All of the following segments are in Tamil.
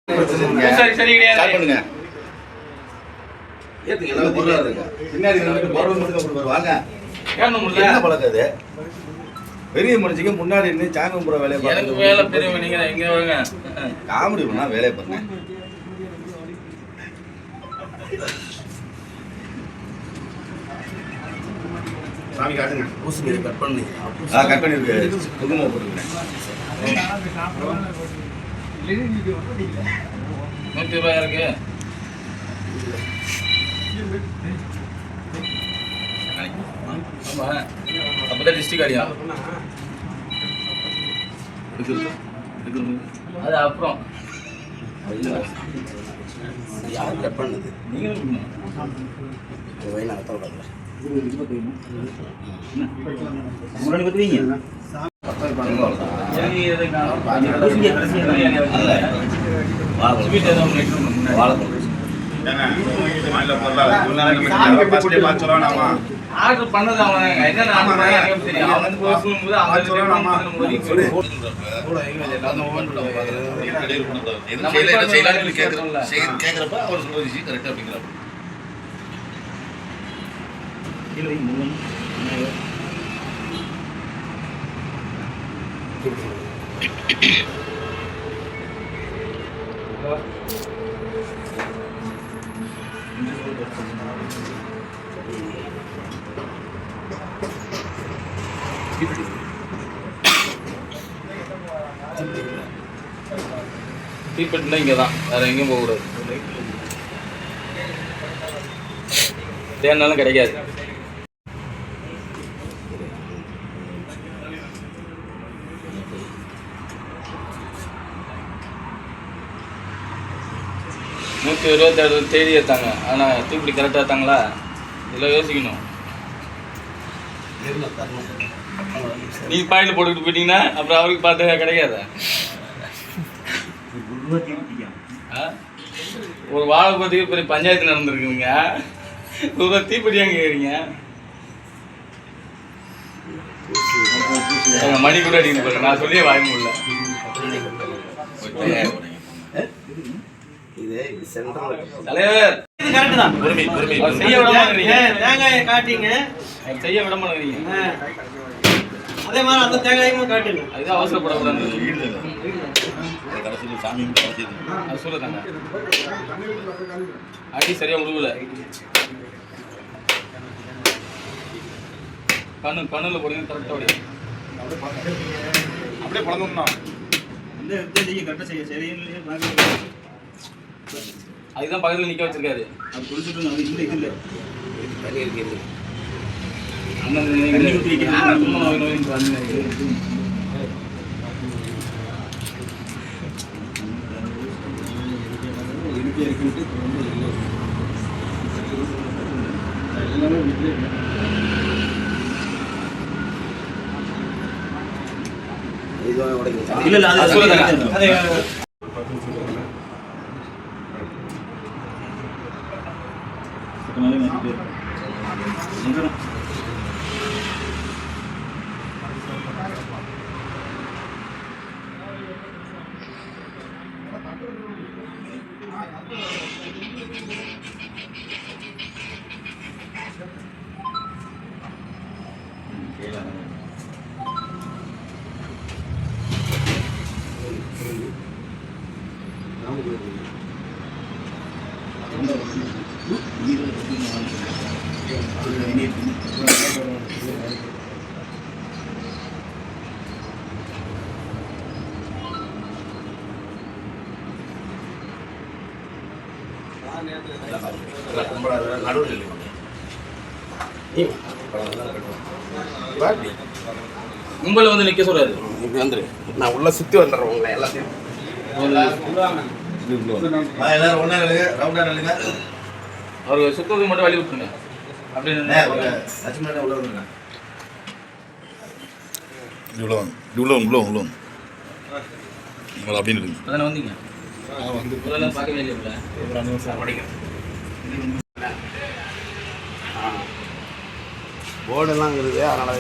சரி சரி ஸ்டார்ட் பண்ணுங்க. ஏத்துங்க எல்லாம் பொருளா இருக்கு. பின்னாடி வந்து போர்வல் மட்டும் கொடுப்பாரு வாங்க. என்ன பழக்கம் அது? பெரிய மனுஷங்க முன்னாடி நின்று சாமி கும்பிட வேலையை பாருங்க. எனக்கு வேலை பெரியவங்க நீங்க இங்க வாங்க. காமெடி பண்ணா வேலையை பாருங்க. சாமி காட்டுங்க. ஊசி கட் பண்ணி. கட் பண்ணி இருக்கு. குங்குமம் போட்டுக்கிறேன். 100 ரூபாய் இருக்கு. ஆமா அப்பதான் டிஸ்ட்ரிக்ட் ஆடியா அது அப்புறம் யார் கட் பண்ணது நீங்க முன்னாடி பார்த்துவீங்க ஆர்டர் பண்ணது அவங்க என்ன கேட்கறப்ப அவர் சொல்றது கரெக்டா அப்படிங்கிறப்ப தீப்பெட்டினா இங்கே தான் வேறு எங்கேயும் போகக்கூடாது. தேனாலும் கிடைக்காது. $127 தேதி எடுத்தாங்க. ஆனால் தீப்பெட்டி கரெக்டாக எடுத்தாங்களா இதெல்லாம் யோசிக்கணும். நீ பாயிண்ட் போட்டுக்கிட்டு போயிட்டீங்கன்னா அப்புறம் அவருக்கு பார்த்து கிடைக்காத. ஒரு வாழை பத்திக்கு பெரிய பஞ்சாயத்து நடந்துருக்குங்க. ஒரு தீப்பெட்டியா கேட்குறீங்க. மணி கூட அடிக்கணும் போல நான் சொல்லியே வாய முடியல. தலைவர் செய்ய விட மாட்டேங்கிறீங்க. செய்ய விட மாட்டேங்கிறீங்க. அதே மாதிரி அந்த தேங்காயும் காட்டுங்க. அதுதான் அவசரப்படக்கூடாது. அது சொல்லுதாங்க அடி சரியா விடுவல. கண்ணுல போடுங்க கரெக்டா அப்படியே பழங்கம்னா கரெக்டா செய்ய அதுதான் பக்கத்துல நிக்க வச்சிருக்காரு. அது குளிச்சுட்டு அது இல்லை இல்லை தண்ணி இருக்கு. கும்பல வந்து நிக்க சொல்றாரு. இப்படி வந்துரு நான் உள்ள சுத்தி வந்துடுறேன் உங்களை எல்லாத்தையும். எல்லாரும் ஒண்ணா நில்லுங்க, ரவுண்டா நில்லுங்க. அவர் சுத்தத்துக்கு மட்டும் வழி விட்டுருங்க. அப்படின்னு லட்சுமணன் உள்ள வந்துருங்க. இவ்வளோ இவ்வளோ இவ்வளோ இவ்வளோ அப்படின்னு இருக்கு. அதானே வந்தீங்க வந்து பார்க்கவே இல்லை. போர்டெல்லாம் இருக்குது அதனால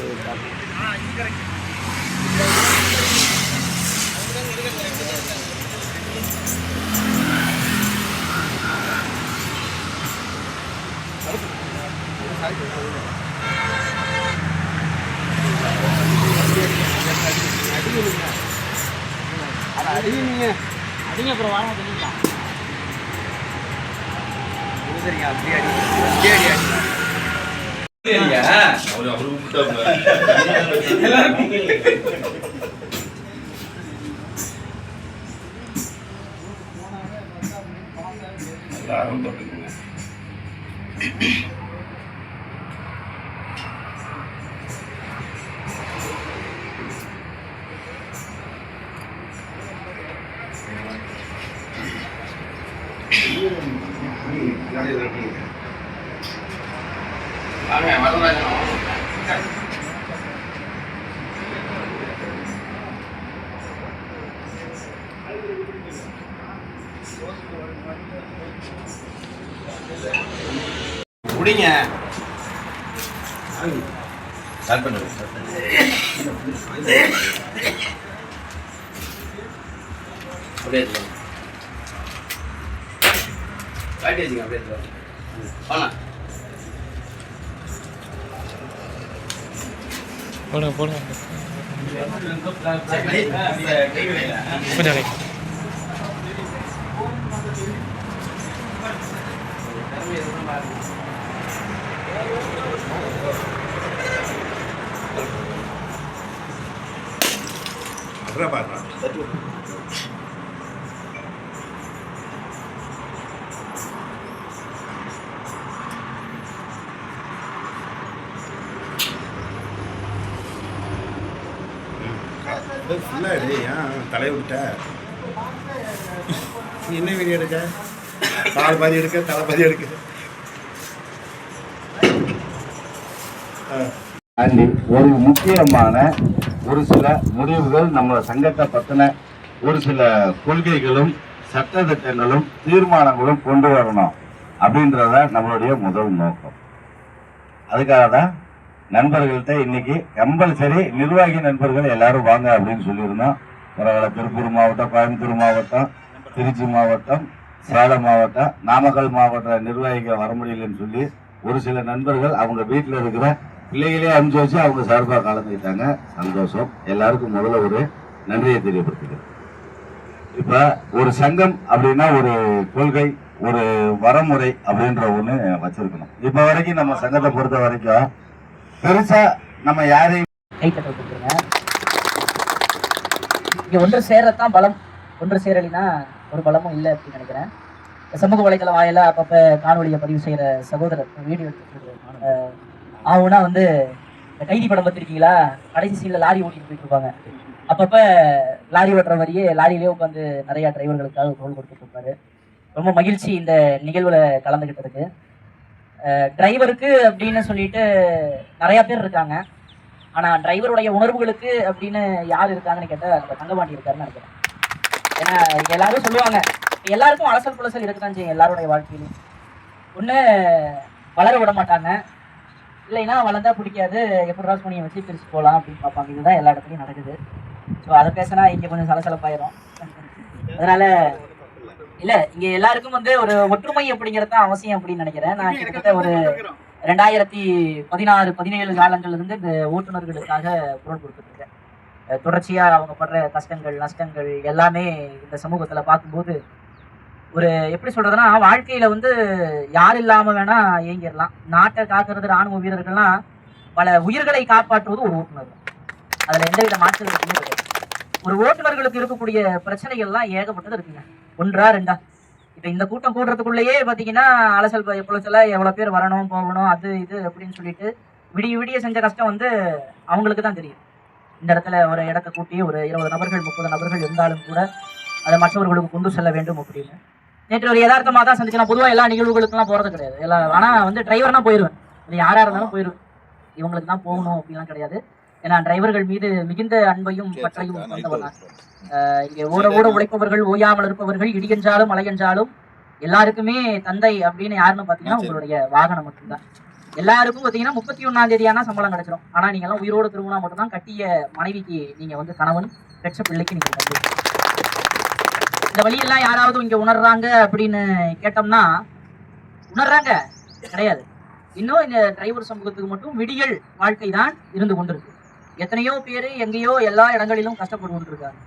அடிங்க அப்புறம் வாங்க பண்ணிக்கலாம். சரிங்க அப்படியே முடிங்க. ஸ்டார்ட் பண்ணுங்க. அப்படியே காட்டி வச்சுங்க. அப்படியே போனா போடுங்க போடுங்க கொஞ்சம் தலை விட்ட என்ன வீடியோ எடுக்க கால் பாதி எடுக்க தலை பாதி எடுக்க ஒரு முக்கியமான ஒரு சில முடிவுகள் நம்ம சங்கத்தை பத்தின ஒரு சில கொள்கைகளும் சட்ட திட்டங்களும் தீர்மானங்களும் கொண்டு வரணும் அப்படின்றத நம்மளுடைய முதல் நோக்கம். அதுக்காக தான் நண்பர்கள்ட்ட இன்னைக்கு கம்பல்சரி நிர்வாகி நண்பர்கள் எல்லாரும் வாங்க அப்படின்னு சொல்லியிருந்தோம். பரவாயில்ல, திருப்பூர் மாவட்டம், கோயம்புத்தூர் மாவட்டம், திருச்சி மாவட்டம், சேலம் மாவட்டம், நாமக்கல் மாவட்ட நிர்வாகிகள் வர முடியலன்னு சொல்லி ஒரு சில நண்பர்கள் அவங்க வீட்டில் இருக்கிற பிள்ளைகளே அனுப்பிச்சு வச்சு அவங்க சார்பாக கலந்துக்கிட்டாங்க. சந்தோஷம். எல்லாருக்கும் முதல்ல ஒரு நன்றியை தெரியப்படுத்துகிறேன். இப்ப ஒரு சங்கம் அப்படின்னா ஒரு கொள்கை, ஒரு வரமுறை அப்படின்ற ஒண்ணு வச்சிருக்கணும். இப்ப வரைக்கும் நம்ம சங்கத்தை பொறுத்த வரைக்கும் பெருசா நம்ம யாரையும் இங்க ஒன்று சேரத்தான் பலம், ஒன்று சேரலினா ஒரு பலமும் இல்லை அப்படின்னு நினைக்கிறேன். சமூக வலைதளம் வாயில அப்பப்ப காணொலியை பதிவு செய்யற சகோதரர் வீடியோ ஆகுனா வந்து கைதி படம் பார்த்திருக்கீங்களா? கடைசி சீன்ல லாரி ஓட்டிட்டு போயிட்டு இருப்பாங்க. அப்பப்ப லாரி ஓட்டுற மாதிரியே லாரியிலே உட்காந்து நிறைய டிரைவர்களுக்காக ரோல் கொடுத்துட்டு இருப்பாரு. ரொம்ப மகிழ்ச்சி இந்த நிகழ்வுல கலந்துகிட்டதுக்கு. டிரைவருக்கு அப்படின்னு சொல்லிட்டு நிறைய பேர் இருக்காங்க. ஆனா டிரைவருடைய உணர்வுகளுக்கு அப்படின்னு யார் இருக்காங்கன்னு கேட்டா நம்ம தங்கபாண்டி இருக்காருன்னு நினைக்கிறேன். ஏன்னா எல்லாரும் சொல்லுவாங்க, எல்லாருக்கும் அலசல் புலசல் இருக்குதான் செய்யும் எல்லாருடைய வாழ்க்கையிலும். ஒண்ணு வளர விட மாட்டாங்க, இல்லைன்னா வளர்ந்தா பிடிக்காது, எப்படி ராஜ்மணியை வச்சு பிரிச்சு போகலாம் அப்படின்னு பார்ப்பாங்க. இதுதான் எல்லா இடத்துலையும் நடக்குது. ஸோ அதை பேசினா இங்கே கொஞ்சம் சலசலப்பாயிரும். அதனால இல்ல, இங்க எல்லாருக்கும் வந்து ஒரு ஒற்றுமை அப்படிங்கிறது தான் அவசியம் அப்படின்னு நினைக்கிறேன். நான் கிட்டத்தட்ட ஒரு 2016-17 காலங்கள்ல இருந்து இந்த ஓட்டுநர்களுக்காக குரல் கொடுத்துட்டு இருக்கேன். தொடர்ச்சியா அவங்க படுற கஷ்டங்கள் நஷ்டங்கள் எல்லாமே இந்த சமூகத்துல பார்க்கும்போது ஒரு எப்படி சொல்றதுன்னா, வாழ்க்கையில வந்து யார் இல்லாம வேணா இயங்கிடலாம். நாட்டை காக்குறது ராணுவ வீரர்கள்லாம் பல உயிர்களை காப்பாற்றுவது ஒரு ஓட்டுநர். அதுல எந்தவித மாற்று கிடையாது. ஒரு ஓட்டுநர்களுக்கு இருக்கக்கூடிய பிரச்சனைகள்லாம் ஏகப்பட்டது இருக்குங்க. ஒன்றா ரெண்டா இப்ப இந்த கூட்டம் கூடுறதுக்குள்ளேயே பாத்தீங்கன்னா அலசல் புலசல எவ்வளவு பேர் வரணும் போகணும் அது இது அப்படின்னு சொல்லிட்டு விடிய விடிய செஞ்ச கஷ்டம் வந்து அவங்களுக்கு தான் தெரியும். இந்த இடத்துல ஒரு இடத்தை கூட்டி ஒரு 20 நபர்கள் 30 நபர்கள் இருந்தாலும் கூட அதை மற்றவர்களுக்கு கொண்டு செல்ல வேண்டும் அப்படின்னு நேற்று ஒரு யதார்த்தமா தான் சந்திச்சு. பொதுவாக எல்லா நிகழ்வுகளுக்கெல்லாம் போறது கிடையாது. ஆனா வந்து டிரைவர்னா போயிடுவேன், இது யாரா இருந்தாலும் போயிடுவேன். இவங்களுக்கு தான் போகணும் அப்படின்லாம் கிடையாது. ஏன்னா டிரைவர்கள் மீது மிகுந்த அன்பையும் பற்றையும் கொண்டவர் தான். இங்கே ஓட ஓட உழைப்பவர்கள், ஓயாமல் இருப்பவர்கள், இடியென்றாலும் மழையென்றாலும் எல்லாருக்குமே தந்தை அப்படின்னு யாருன்னு பாத்தீங்கன்னா உங்களுடைய வாகனம் மட்டும்தான். எல்லாருக்கும் பாத்தீங்கன்னா 31ஆம் தேதியானா சம்பளம் கிடைச்சிடும். ஆனா நீங்க எல்லாம் உயிரோடு திரும்பினா மட்டும்தான் கட்டிய மனைவிக்கு நீங்க வந்து கணவன், பெற்ற பிள்ளைக்கு நீங்க தந்தை. இந்த வழியெல்லாம் யாராவது இங்க உணர்றாங்க அப்படின்னு கேட்டோம்னா உணர்றாங்க கிடையாது. இன்னும் இந்த டிரைவர் சமூகத்துக்கு மட்டும் விடியல் வாழ்க்கை தான் இருந்து கொண்டிருக்கு. எத்தனையோ பேர் எங்கேயோ எல்லா இடங்களிலும் கஷ்டப்பட்டு கொண்டிருக்காங்க.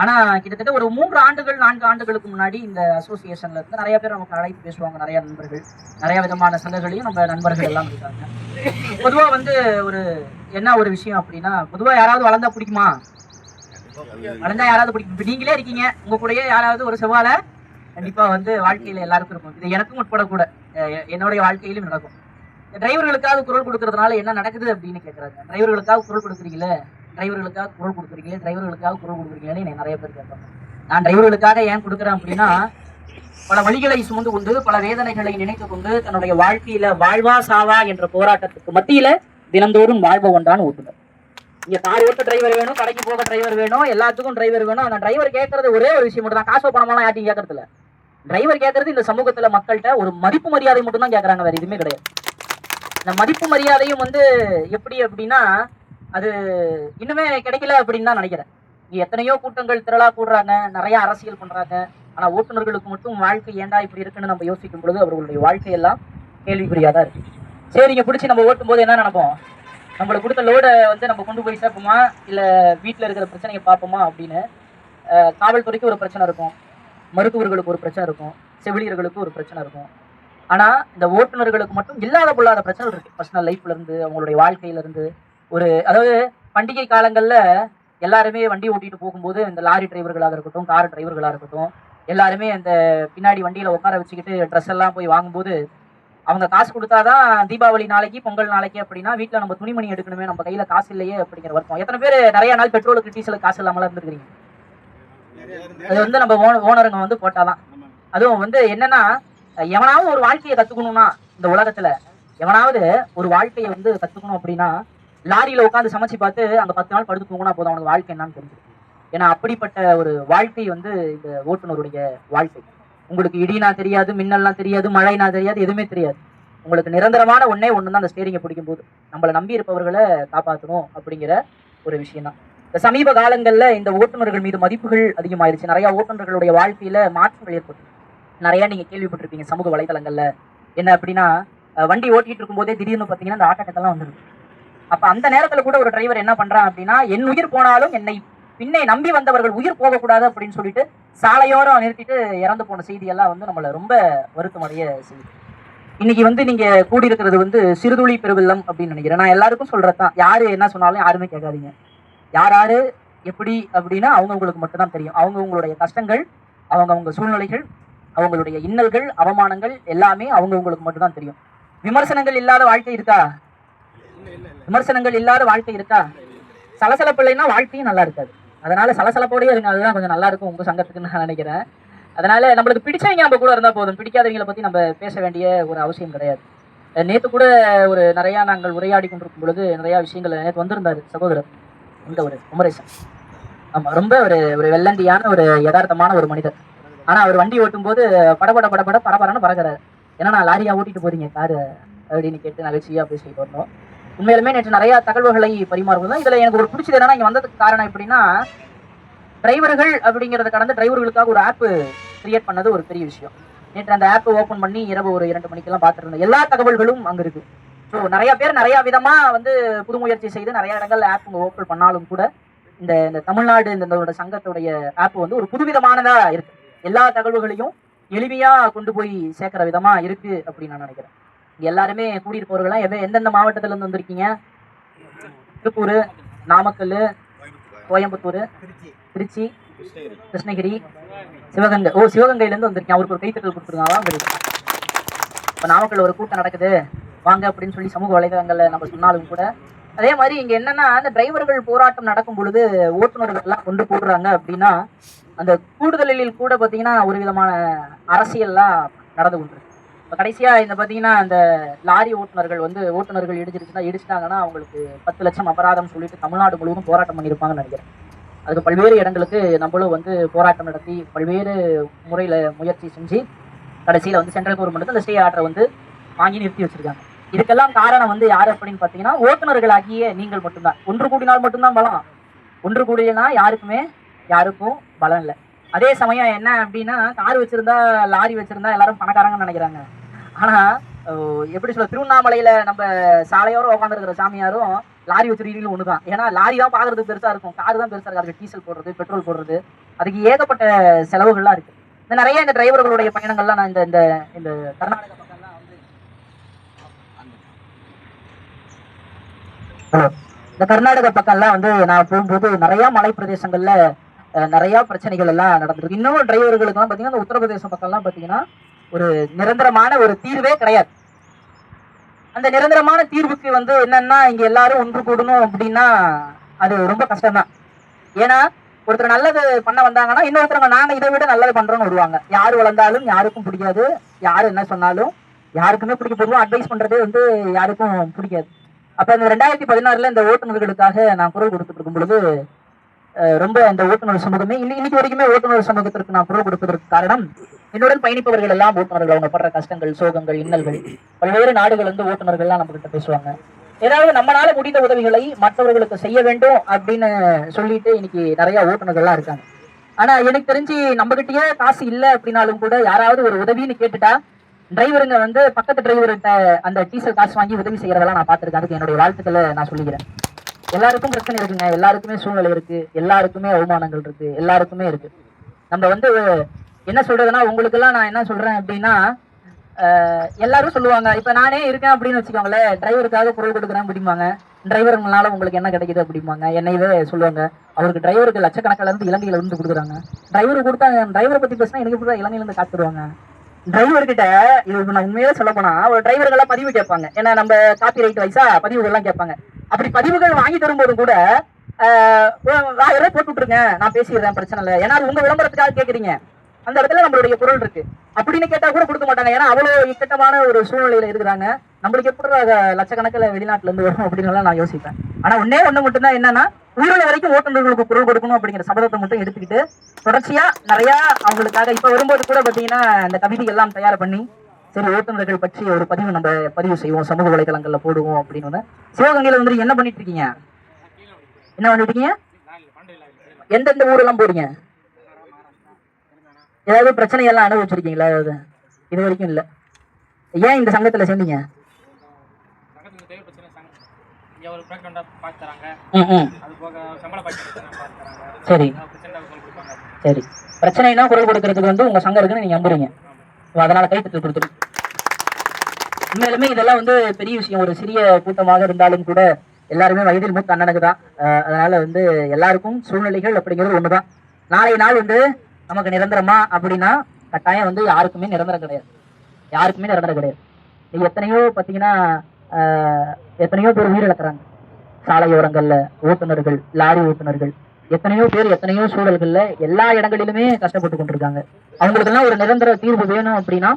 ஆனா கிட்டத்தட்ட ஒரு 3 ஆண்டுகள் 4 ஆண்டுகளுக்கு முன்னாடி இந்த அசோசியேஷன்ல இருந்து நிறைய பேர் நமக்கு அழைப்பு பேசுவாங்க. நிறைய நண்பர்கள், நிறைய விதமான சங்கங்களையும் நம்ம நண்பர்கள் எல்லாம் இருக்காங்க. பொதுவா வந்து என்ன ஒரு விஷயம் அப்படின்னா, பொதுவா யாராவது வளர்ந்தா பிடிக்குமா? வளர்ந்தா யாராவது பிடிக்கும். இப்ப நீங்களே இருக்கீங்க, உங்க கூடயே யாராவது ஒரு செவ்வாழை கண்டிப்பா வந்து வாழ்க்கையில எல்லாருக்கும் இருக்கும். இது எனக்கும் உட்படக்கூட என்னுடைய வாழ்க்கையிலும் நடக்கும். டிரைவர்களுக்காக குரல் கொடுக்கறதுனால என்ன நடக்குது அப்படின்னு கேட்கறாங்க. டிரைவர்களுக்காக குரல் கொடுக்குறீங்களே, டிரைவர்களுக்காக குரல் கொடுக்குறீங்களேன்னு நிறைய பேர் கேட்பாங்க. நான் டிரைவர்களுக்காக ஏன் கொடுக்குறேன் அப்படின்னா, பல வழிகளை சுமந்து கொண்டு பல வேதனைகளை நினைத்து கொண்டு தன்னுடைய வாழ்க்கையில வாழ்வா சாவா என்ற போராட்டத்துக்கு மத்தியில தினந்தோறும் வாழ்வ ஒன்றான் ஓட்டுநர். இங்க கார் ஓட்ட டிரைவர் வேணும், கடைக்கு போக டிரைவர் வேணும், எல்லாத்துக்கும் டிரைவர் வேணும். ஆனா டிரைவர் கேட்கறது ஒரே ஒரு விஷயம் மட்டும் தான், காசோ பணமெல்லாம் யார்ட்டையும் கேட்கறது இல்ல. டிரைவர் கேட்கறது இந்த சமூகத்துல மக்கள்கிட்ட ஒரு மதிப்பு மரியாதை மட்டும் தான் கேட்கறாங்க, வேற எதுவுமே கிடையாது. இந்த மதிப்பு மரியாதையும் வந்து எப்படி அப்படின்னா, அது இன்னுமே கிடைக்கல அப்படின்னு தான் நினைக்கிறேன். இங்க எத்தனையோ கூட்டங்கள் திரளா கூடுறாங்க, நிறைய அரசியல் பண்றாங்க. ஆனா ஓட்டுநர்களுக்கு மட்டும் வாழ்க்கை ஏண்டா இப்படி இருக்குன்னு நம்ம யோசிக்கும் பொழுது அவர்களுடைய வாழ்க்கையெல்லாம் கேள்விக்குறியாதான் இருக்கு. சரிங்க, பிடிச்சி நம்ம ஓட்டும் போது என்ன நினைப்போம், நம்மளுக்கு கொடுத்த லோடை வந்து நம்ம கொண்டு போய் சேர்ப்போமா, இல்ல வீட்டுல இருக்கிற பிரச்சனையை பார்ப்போமா அப்படின்னு. காவல்துறைக்கு ஒரு பிரச்சனை இருக்கும், மருத்துவர்களுக்கு ஒரு பிரச்சனை இருக்கும், செவிலியர்களுக்கு ஒரு பிரச்சனை இருக்கும். ஆனா இந்த ஓட்டுநர்களுக்கு மட்டும் இல்லாத பொல்லாத பிரச்சனை இருக்கு. பர்சனல் லைஃப்ல இருந்து, அவங்களுடைய வாழ்க்கையில இருந்து, அதாவது பண்டிகை காலங்கள்ல எல்லாருமே வண்டி ஓட்டிட்டு போகும்போது இந்த லாரி டிரைவர்களாக இருக்கட்டும், கார் டிரைவர்களாக இருக்கட்டும், எல்லாருமே அந்த பின்னாடி வண்டியில உட்கார வச்சுக்கிட்டு ட்ரெஸ் எல்லாம் போய் வாங்கும்போது அவங்க காசு கொடுத்தாதான் தீபாவளி நாளைக்கு, பொங்கல் நாளைக்கு அப்படின்னா வீட்டுல நம்ம துணிமணி எடுக்கணுமே, நம்ம கையில காசு இல்லையே அப்படிங்கிற வருத்தம். எத்தனை பேர் நிறைய நாள் பெட்ரோலுக்கு டீசலுக்கு காசு இல்லாமலாம் இருந்துருக்கீங்க. அது வந்து நம்ம ஓனருங்க வந்து போட்டாதான். அதுவும் வந்து என்னன்னா, எவனாவது ஒரு வாழ்க்கையை கத்துக்கணும்னா, இந்த உலகத்துல எவனாவது ஒரு வாழ்க்கையை வந்து கத்துக்கணும் அப்படின்னா, லாரியில உட்காந்து சமைச்சு பார்த்து அங்க 10 நாள் படுத்து தூங்கினா போதும், அவனுக்கு வாழ்க்கை என்னன்னு தெரிஞ்சு. ஏன்னா அப்படிப்பட்ட ஒரு வாழ்க்கை வந்து இந்த ஓட்டுநருடைய வாழ்க்கை. உங்களுக்கு இடினா தெரியாது, மின்னல்லாம் தெரியாது, மழைனா தெரியாது, எதுவுமே தெரியாது. உங்களுக்கு நிரந்தரமான ஒன்னே ஒண்ணுதான், அந்த ஸ்டேரிங்கை பிடிக்கும் போது நம்மளை நம்பி இருப்பவர்களை காப்பாற்றணும் அப்படிங்கிற ஒரு விஷயம் தான். இந்த சமீப காலங்கள்ல இந்த ஓட்டுநர்கள் மீது மதிப்புகள் அதிகமாயிருச்சு. நிறைய ஓட்டுநர்களுடைய வாழ்க்கையில மாற்றங்கள் ஏற்பட்டு நிறைய நீங்க கேள்விப்பட்டிருப்பீங்க சமூக வலைதளங்கள்ல. என்ன அப்படின்னா, வண்டி ஓட்டிட்டு இருக்கும் போதே திடீர்னு பாத்தீங்கன்னா இந்த ஆட்டக்கெல்லாம் வந்துருக்கு. அப்ப அந்த நேரத்துல கூட ஒரு டிரைவர் என்ன பண்றான் அப்படின்னா, என் உயிர் போனாலும் என்னை பின்னை நம்பி வந்தவர்கள் உயிர் போகக்கூடாது அப்படின்னு சொல்லிட்டு சாலையோரம் நிறுத்திட்டு இறந்து போன செய்தியெல்லாம் வந்து நம்மள ரொம்ப வருத்தம் அடைய செய்யுது. இன்னைக்கு வந்து நீங்க கூடியிருக்கிறது வந்து சிறுதுளி பெருவெள்ளம் அப்படின்னு நினைக்கிறேன். நான் எல்லாருக்கும் சொல்றதுதான், யாரு என்ன சொன்னாலும் யாருமே கேட்காதீங்க. யாரு எப்படி அப்படின்னா அவங்கவுங்களுக்கு மட்டும்தான் தெரியும். அவங்கவுங்களுடைய கஷ்டங்கள், அவங்கவுங்க சூழ்நிலைகள், அவங்களுடைய இன்னல்கள், அவமானங்கள் எல்லாமே அவங்கவுங்களுக்கு மட்டும்தான் தெரியும். விமர்சனங்கள் இல்லாத வாழ்க்கை இருக்கா? விமர்சனங்கள் இல்லாத வாழ்க்கை இருக்கா? சலசலப்பு இல்லைன்னா வாழ்க்கையும் நல்லா இருக்காது. அதனால சலசலப்போடயே இருங்க, அதுதான் கொஞ்சம் நல்லா இருக்கும் உங்க சங்கத்துக்கு நான் நினைக்கிறேன். அதனால நம்மளுக்கு பிடிச்சவங்க நம்ம கூட இருந்தா போதும், பிடிக்காதவங்களை பத்தி நம்ம பேச வேண்டிய ஒரு அவசியம் கிடையாது. நேற்று கூட நிறைய நாங்கள் உரையாடி கொண்டிருக்கும் பொழுது நிறைய விஷயங்கள் நேற்று வந்திருந்தாரு சகோதரர், இந்த ஒரு குமரேசன். ஆமா, ரொம்ப ஒரு வெள்ளந்தியான ஒரு யதார்த்தமான ஒரு மனிதர். ஆனா அவர் வண்டி ஓட்டும் போது படபட பரபரன்னு பறக்கிறாரு. ஏன்னா நான் லாரியா ஓட்டிட்டு போறீங்க காரு அப்படின்னு கேட்டு நகைச்சியா பேசிட்டு வந்தோம். உண்மையிலுமே நேற்று நிறைய தகவல்களை பரிமாறுவது. இதுல எனக்கு ஒரு பிடிச்சது என்னன்னா, இங்க வந்ததுக்கு காரணம் எப்படின்னா, டிரைவர்கள் அப்படிங்கறத கடந்து டிரைவர்களுக்காக ஒரு ஆப் கிரியேட் பண்ணது ஒரு பெரிய விஷயம். நேற்று அந்த ஆப் ஓபன் பண்ணி இரவு ஒரு 2 மணிக்கெல்லாம் பார்த்துட்டு இருந்தேன். எல்லா தகவல்களும் அங்க இருக்கு. ஸோ நிறைய பேர் நிறைய விதமா வந்து புது முயற்சி செய்து நிறைய இடங்கள்ல ஆப் ஓபன் பண்ணாலும் கூட இந்த தமிழ்நாடு இந்த சங்கத்துடைய ஆப் வந்து ஒரு புதுவிதமானதா இருக்கு. எல்லா தகவல்களையும் எளிமையா கொண்டு போய் சேர்க்கிற விதமா இருக்கு அப்படின்னு நான் நினைக்கிறேன். எல்லாருமே கூடியிருப்பவர்கள்லாம் எந்தெந்த மாவட்டத்துல இருந்து வந்திருக்கீங்க? திருப்பூர், நாமக்கல், கோயம்புத்தூர், திருச்சி, கிருஷ்ணகிரி, சிவகங்கை. சிவகங்கையில இருந்து வந்திருக்கேன். அவருக்கு ஒரு கைத்தட்டல் கொடுத்துருக்காங்க. இப்ப நாமக்கல் ஒரு கூட்டம் நடக்குது வாங்க அப்படின்னு சொல்லி சமூக வலைதளங்கள்ல நம்ம சொன்னாலும் கூட, அதே மாதிரி இங்க என்னன்னா, அந்த டிரைவர்கள் போராட்டம் நடக்கும் பொழுது ஓட்டுநர்கள் எல்லாம் கொண்டு போடுறாங்க அப்படின்னா, அந்த கூடுதலில் கூட பாத்தீங்கன்னா ஒரு விதமான அரசியல்லாம் நடந்து கொண்டிருக்கு. இப்போ கடைசியா இந்த பாத்தீங்கன்னா அந்த லாரி ஓட்டுநர்கள் வந்து ஓட்டுநர்கள் இடிச்சிட்டாங்கன்னா அவங்களுக்கு 10 லட்சம் அபராதம் சொல்லிட்டு தமிழ்நாடு முழுவதும் போராட்டம் பண்ணியிருப்பாங்கன்னு நினைக்கிறேன். அதுக்கு பல்வேறு இடங்களுக்கு நம்மளும் வந்து போராட்டம் நடத்தி பல்வேறு முறையில முயற்சி செஞ்சு கடைசியில வந்து சென்ட்ரல் கவர்மெண்ட் அந்த ஸ்டே ஆர்டரை வந்து வாங்கி நிறுத்தி வச்சிருக்காங்க. இதுக்கெல்லாம் காரணம் வந்து யாரு அப்படின்னு பாத்தீங்கன்னா, ஓட்டுநர்கள் ஆகிய நீங்கள் மட்டும்தான். ஒன்று கூடினால் மட்டும்தான் பலம். ஒன்று கூடினா யாருக்கும் பலம் இல்லை. அதே சமயம் என்ன அப்படின்னா, கார் வச்சிருந்தா லாரி வச்சிருந்தா எல்லாரும் பணக்காரங்கன்னு நினைக்கிறாங்க. ஆனா எப்படி சொல்ல, திருவண்ணாமலையில நம்ம சாலையோரம் உட்காந்துருக்கிற சாமியாரும் லாரி வச்சிருக்கீங்களும் ஒண்ணுதான். ஏன்னா லாரி தான் பாக்குறதுக்கு பெருசா இருக்கும், காரு தான் பெருசா இருக்கு. அதுக்கு டீசல் போடுறது, பெட்ரோல் போடுறது, அதுக்கு ஏகப்பட்ட செலவுகள்லாம் இருக்கு. இந்த நிறைய இந்த டிரைவர்களுடைய பயணங்கள்லாம் நான் இந்த இந்த இந்த கர்நாடக பக்கம்லாம் வந்து இந்த கர்நாடக பக்கம்லாம் வந்து நான் போகும்போது நிறைய மலை பிரதேசங்கள்ல நிறைய பிரச்சனைகள் எல்லாம் நடந்திருக்கு. இன்னும் டிரைவர்களுக்கு எல்லாம் பாத்தீங்கன்னா இந்த உத்தரப்பிரதேச பக்கம்லாம் பாத்தீங்கன்னா ஒரு நிரந்தரமான ஒரு தீர்வே கிடையாது. அந்த நிரந்தரமான தீர்வுக்கு வந்து என்னன்னா இங்க எல்லாரும் ஒன்று கூடணும் அப்படின்னா அது ரொம்ப கஷ்டம்தான். ஏன்னா ஒருத்தர் நல்லது பண்ண வந்தாங்கன்னா இன்னொருத்தவங்க நாங்க இதை விட நல்லது பண்றோம்னு வருவாங்க. யாரு வளர்ந்தாலும் யாருக்கும் பிடிக்காது, யாரு என்ன சொன்னாலும் யாருக்குமே பிடிக்க போடுவோம். அட்வைஸ் பண்றதே வந்து யாருக்கும் பிடிக்காது. அப்ப இந்த 2016 இந்த ஓட்டுநர்களுக்காக நான் குரல் கொடுத்துட்டு இருக்கும் பொழுது ரொம்ப இந்த ஓட்டுநர் சமூகமே இன்னைக்கு வரைக்குமே ஓட்டுநர் சமூகத்திற்கு நான் குரல் கொடுப்பதற்கு காரணம், என்னுடன் பயணிப்பவர்கள் எல்லாம் ஓட்டுநர்கள், அவங்க படுற கஷ்டங்கள், சோகங்கள், இன்னல்கள், பல்வேறு நாடுகள் வந்து ஓட்டுநர்கள் எல்லாம் நம்ம கிட்ட பேசுவாங்க. ஏதாவது நம்மளால முடிந்த உதவிகளை மற்றவர்களுக்கு செய்ய வேண்டும் அப்படின்னு சொல்லிட்டு இன்னைக்கு நிறைய ஓட்டுநர்கள்லாம் இருக்காங்க. ஆனா எனக்கு தெரிஞ்சு நம்ம கிட்டயே காசு இல்லை அப்படின்னாலும் கூட யாராவது ஒரு உதவின்னு கேட்டுட்டா டிரைவருங்க வந்து பக்கத்து டிரைவர்கிட்ட அந்த டீசல் காசு வாங்கி உதவி செய்யறதெல்லாம் நான் பார்த்திருக்கேன். அதுக்கு என்னுடைய வாழ்த்துக்களை நான் சொல்லிக்கிறேன். எல்லாருக்கும் பிரச்சனை இருக்குங்க, எல்லாருக்குமே சூழ்நிலை இருக்கு, எல்லாருக்குமே அவமானங்கள் இருக்கு, எல்லாருக்குமே இருக்கு. நம்ம வந்து என்ன சொல்றதுன்னா, உங்களுக்கு எல்லாம் நான் என்ன சொல்றேன் அப்படின்னா, எல்லாரும் சொல்லுவாங்க, இப்ப நானே இருக்கேன் அப்படின்னு வச்சுக்கோங்களேன், டிரைவருக்காக குரல் கொடுக்குறேன் அப்படிம்பாங்க. டிரைவருங்களால உங்களுக்கு என்ன கிடைக்குது அப்படிம்பாங்க. என்னையவே சொல்லுவாங்க, அவருக்கு டிரைவருக்கு லட்சக்கணக்கில இருந்து இலங்கையில இருந்து கொடுக்குறாங்க. டிரைவர் கொடுத்தா டிரைவரை பத்தி பேசினா எனக்கு கூட இலங்கையில இருந்து காத்துருவாங்க. டிரைவர் கிட்ட இது நான் உண்மையிலே சொல்ல போனா ஒரு டிரைவர்கள்லாம் பதிவு கேட்பாங்க. ஏன்னா நம்ம காப்பி ரைட் வைஸா பதிவுகள்லாம் கேட்பாங்க. அப்படி பதிவுகள் வாங்கி தரும்போது கூட 1000 ரூபாய் போட்டு விட்டுருங்க, நான் பேசிடுறேன், பிரச்சனை இல்லை. ஏன்னா அது உங்க விளம்பரத்துக்காக கேட்குறீங்க, அந்த இடத்துல நம்மளுடைய குரல் இருக்கு அப்படின்னு கேட்டா கூட கொடுக்க மாட்டாங்க. ஏன்னா அவ்வளவு இக்கட்டமான ஒரு சூழ்நிலையில இருக்கிறாங்க. நம்மளுக்கு எப்படி லட்சக்கணக்கில் வெளிநாட்டுல இருந்து வரும் அப்படின்னு நான் யோசிப்பேன். ஆனா ஒண்ணு மட்டும்தான் என்னன்னா, உயிரோட வரைக்கும் ஓட்டுநர்களுக்கு குரல் கொடுக்கணும் அப்படிங்கிற சபதத்தை மட்டும் எடுத்துக்கிட்டு தொடர்ச்சியா நிறைய அவங்களுக்காக இப்ப வரும்போது கூட பாத்தீங்கன்னா அந்த கவிதை எல்லாம் தயார் பண்ணி, சரி ஓட்டுநர்கள் பற்றி ஒரு பதிவு நம்ம பதிவு செய்வோம், சமூக வலைதளங்கள்ல போடுவோம் அப்படின்னு. சிவகங்கையில வந்து என்ன பண்ணிட்டு இருக்கீங்க, என்ன பண்ணிட்டு இருக்கீங்க, எந்தெந்த ஊரெல்லாம் போறீங்க, ஏதாவது பிரச்சனை எல்லாம் அனுபவிச்சிருக்கீங்களா? ஏதாவது இது வரைக்கும் இல்ல. ஏன் இந்த சங்கத்துல சேர்ந்தீங்க? சரி சரி, பிரச்சனைனா குரல் கொடுக்கறதுக்கு வந்து உங்க சங்கம் இருக்குன்னு நீங்க நம்புறீங்க, அதனால கைத்தட்டல் கொடுத்துருங்க. உண்மையிலுமே இதெல்லாம் வந்து பெரிய விஷயம். ஒரு சிறிய கூட்டமாக இருந்தாலும் கூட எல்லாருமே வயதில் மூத்த அண்ணனுக்கு தான். அதனால வந்து எல்லாருக்கும் சூழ்நிலைகள் அப்படிங்கிறது ஒண்ணுதான். நாளைய நாள் வந்து நமக்கு நிரந்தரமா அப்படின்னா கட்டாயம் வந்து யாருக்குமே நிரந்தரம் கிடையாது, யாருக்குமே நிரந்தரம் கிடையாது. நீங்க எத்தனையோ பார்த்தீங்கன்னா எத்தனையோ பேர் உயிரிழக்கிறாங்க சாலையோரங்கள்ல, ஓட்டுநர்கள், லாரி ஓட்டுநர்கள், எத்தனையோ பேர் எத்தனையோ சூழல்கள்ல எல்லா இடங்களிலுமே கஷ்டப்பட்டு கொண்டிருக்காங்க. அவங்களுக்கெல்லாம் ஒரு நிரந்தர தீர்வு வேணும் அப்படின்னா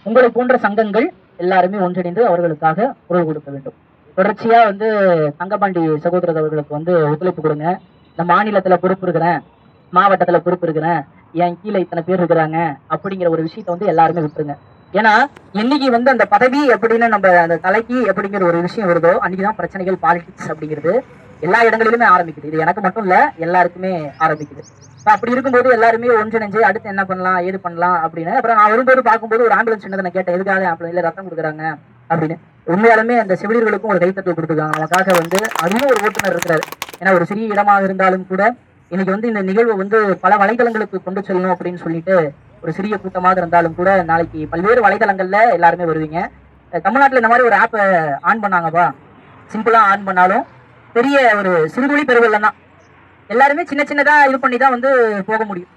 உங்களை போன்ற சங்கங்கள் எல்லாருமே ஒன்றிணைந்து அவர்களுக்காக குரல் கொடுக்க வேண்டும். தொடர்ச்சியா வந்து தங்கபாண்டி சகோதரர் அவர்களுக்கு வந்து ஒத்துழைப்பு கொடுங்க. இந்த மாநிலத்துல பொறுப்பு இருக்கிறேன், மாவட்டத்துல பொறுப்பு இருக்கிறேன், என் கீழே இத்தனை பேர் இருக்கிறாங்க அப்படிங்கிற ஒரு விஷயத்த வந்து எல்லாருமே விட்டுருங்க. ஏன்னா இன்னைக்கு வந்து அந்த பதவி அப்படின்னு நம்ம அந்த தலைக்கு அப்படிங்கிற ஒரு விஷயம் வருதோ அன்னைக்குதான் பிரச்சனைகள், பாலிடிக்ஸ் அப்படிங்கிறது எல்லா இடங்களிலுமே ஆரம்பிக்குது. இது எனக்கு மட்டும் இல்ல, எல்லாருக்குமே ஆரம்பிக்குது. அப்படி இருக்கும்போது எல்லாருமே ஒன்றிணைஞ்சு அடுத்து என்ன பண்ணலாம், ஏது பண்ணலாம் அப்படின்னு. அப்புறம் நான் வரும்போது பார்க்கும்போது ஒரு ஆம்புலன்ஸ் சின்னதை நான் கேட்டேன், எதுக்காக இல்ல ரத்தம் கொடுக்குறாங்க அப்படின்னு. உண்மையாலுமே அந்த செவிலியர்களுக்கும் ஒரு கைத்தட்டல் கொடுத்துருக்காங்க. நமக்காக வந்து அதுவும் ஒரு ஓட்டுநர் இருக்கிறாரு. ஏன்னா ஒரு சிறிய இடமாக இருந்தாலும் கூட இன்னைக்கு வந்து இந்த நிகழ்வு வந்து பல வலைதளங்களுக்கு கொண்டு செல்லணும் அப்படின்னு சொல்லிட்டு ஒரு சிறிய கூட்டமாக இருந்தாலும் கூட நாளைக்கு பல்வேறு வலைதளங்கள்ல எல்லாருமே வருவீங்க. தமிழ்நாட்டில் இந்த மாதிரி ஒரு ஆப்பை ஆன் பண்ணாங்கப்பா, சிம்பிளா ஆன் பண்ணாலும் பெரிய ஒரு சிறுதுளி பெருவெல்லாம் தான். எல்லாருமே சின்ன சின்னதா இது பண்ணி தான் வந்து போக முடியும்.